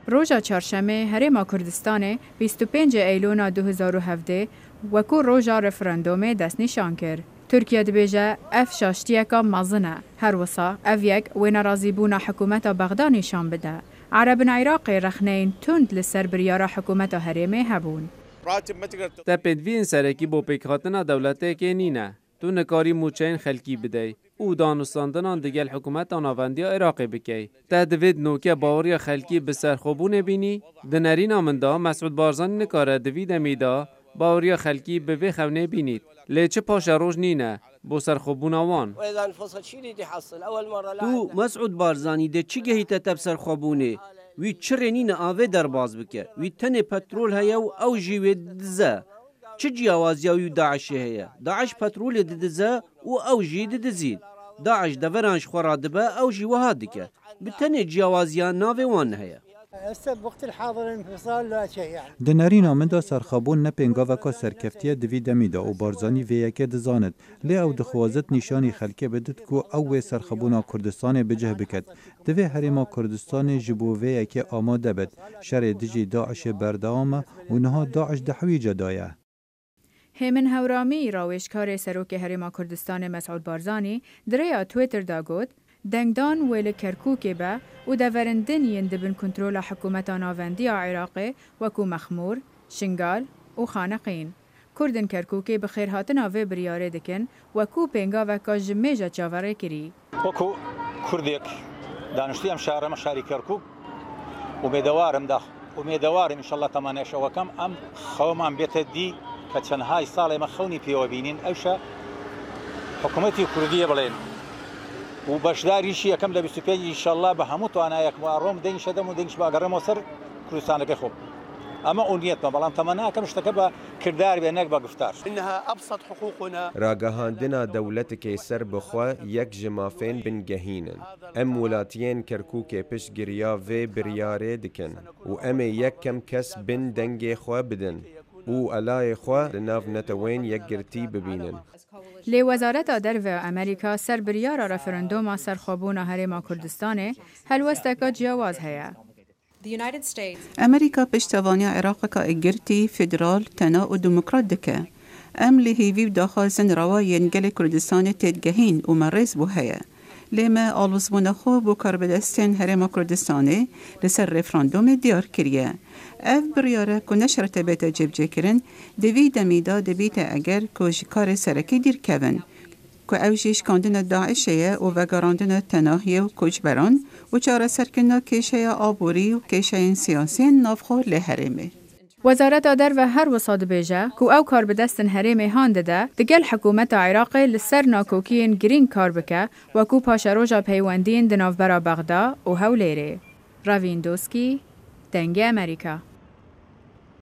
روژا چهارشنبه هرما کردستان 25 ایلونا 2017 وکو روژا رفراندوم دست نشان کرد. ترکیه دبیجه اف شاشتیکا مزنه. هر وسا اف یک و ناراضی بونا حکومت بغداد نشان بده. عربن عراق رخنین تند لسر بریارا حکومت هرمه هبون. تا پدوین سرکی با پیکاتنا دولته که نینه. تو نکاری موچین خلکی بدهی. او دانستاندنان دیگل حکومت آناوندی عراقی بکی. تا دوید نوکه باوری خلکی بسر خوبونه بینی؟ دنرین آمنده مسعود بارزانی نکاره دوید امیده باوری خلکی به وی خونه بینید. لیچه پاش روش نینه بو سر خوبون آوان. تو مسعود بارزانی ده چی گهیت تب سر خوبونه؟ وی چرنین آوه در باز بکه. وی تن پترول هیا و او جیوه دزه. چه جیاوازی او داعش هیا؟ داعش پترول دزه و او جی دزید. داعش دورانش خورادبه او جیوه هادکه. بتن جیاوازیان ناوه وان هیا. دنرین آمده سرخابون نپینگا وکا سرکفتیه دوی دمیده و بارزانی ویکه دزاند لی او دخوازت نشانی خلکه بدد که او سرخابونا کردستان بجه بکد دوی هریما کردستان جبو ویکه آماده بد شر دجی داعش بردامه و نها داعش دحوی جدایه. هیمن هورامی راوشکار سروک هریما کردستان مسعود بارزانی دریا تویتر دا گود دنگدان ویل کرکوکی به و دورندن یندبن کنترول حکومت آناوندی عراق وکو مخمور، شنگال و خانقین. کردن کرکوکی بخیر هاتن آوه بریاره دکن وکو پینگا وکا جمیجا چاوره کری. وکو کردیک دانشتیم شهرم شهری کرکوک امیدوارم امیدوارم انشالله تمانش وکم ام خوام بیت دی که چندهای سال ما خونی پیو بینین اوشا حکومتی کردیه بلین. و باشداریشی کم لبیست پیج انشالله به همون تو آنها یک ماروم دین شدم و دینش با گرم وسر کردستان که خوب. اما اونیت ما بلام تمنا کمش تکبر کردار بینک با گفتار. إنها أبسط حقوقنا. راگهاندنا دولت که سر بخوا یک جمافین بنگهینن. ام ولاتین کرکوک پش گریا و بریاره دکن و ام یک کم کس بن دنگ خوا بدن. او علای خوا لناف نتوین یک گرتی ببینن. لی وزارت آدر و امریکا سر بریار رفراندوم سر خوابون هرما کردستانه هلوستکا جواز هیا. امریکا پشتوانی عراق کا اگرتی فدرال تنا و دموکرات دکه. ام لهیوی داخازن روای انگل کردستان تدگهین و مرز بو هیا. لیمه آلوزبون خوب و کاربدستین هرما کردستانه لسر رفراندوم دیار کریه. اف بریاره که نشرت بیت جبجه کرن دوی دمیدا دبیت اگر که کار سرکی دیر کون که اوشیش کاندن داعشه و وگراندن تناهی و کجبران و چاره سرکنا کشه آبوری و کشه سیاسی نافخور لحرمه. وزارت آدر و هر وساد بیجه که او کار بدستن هرمه هانده ده دگل حکومت عراق لسر ناکوکین گرین کار بکه و کو پاشروجا پیوندین دناف برا بغدا و هولیره. راویندوسکی دنگ امریکا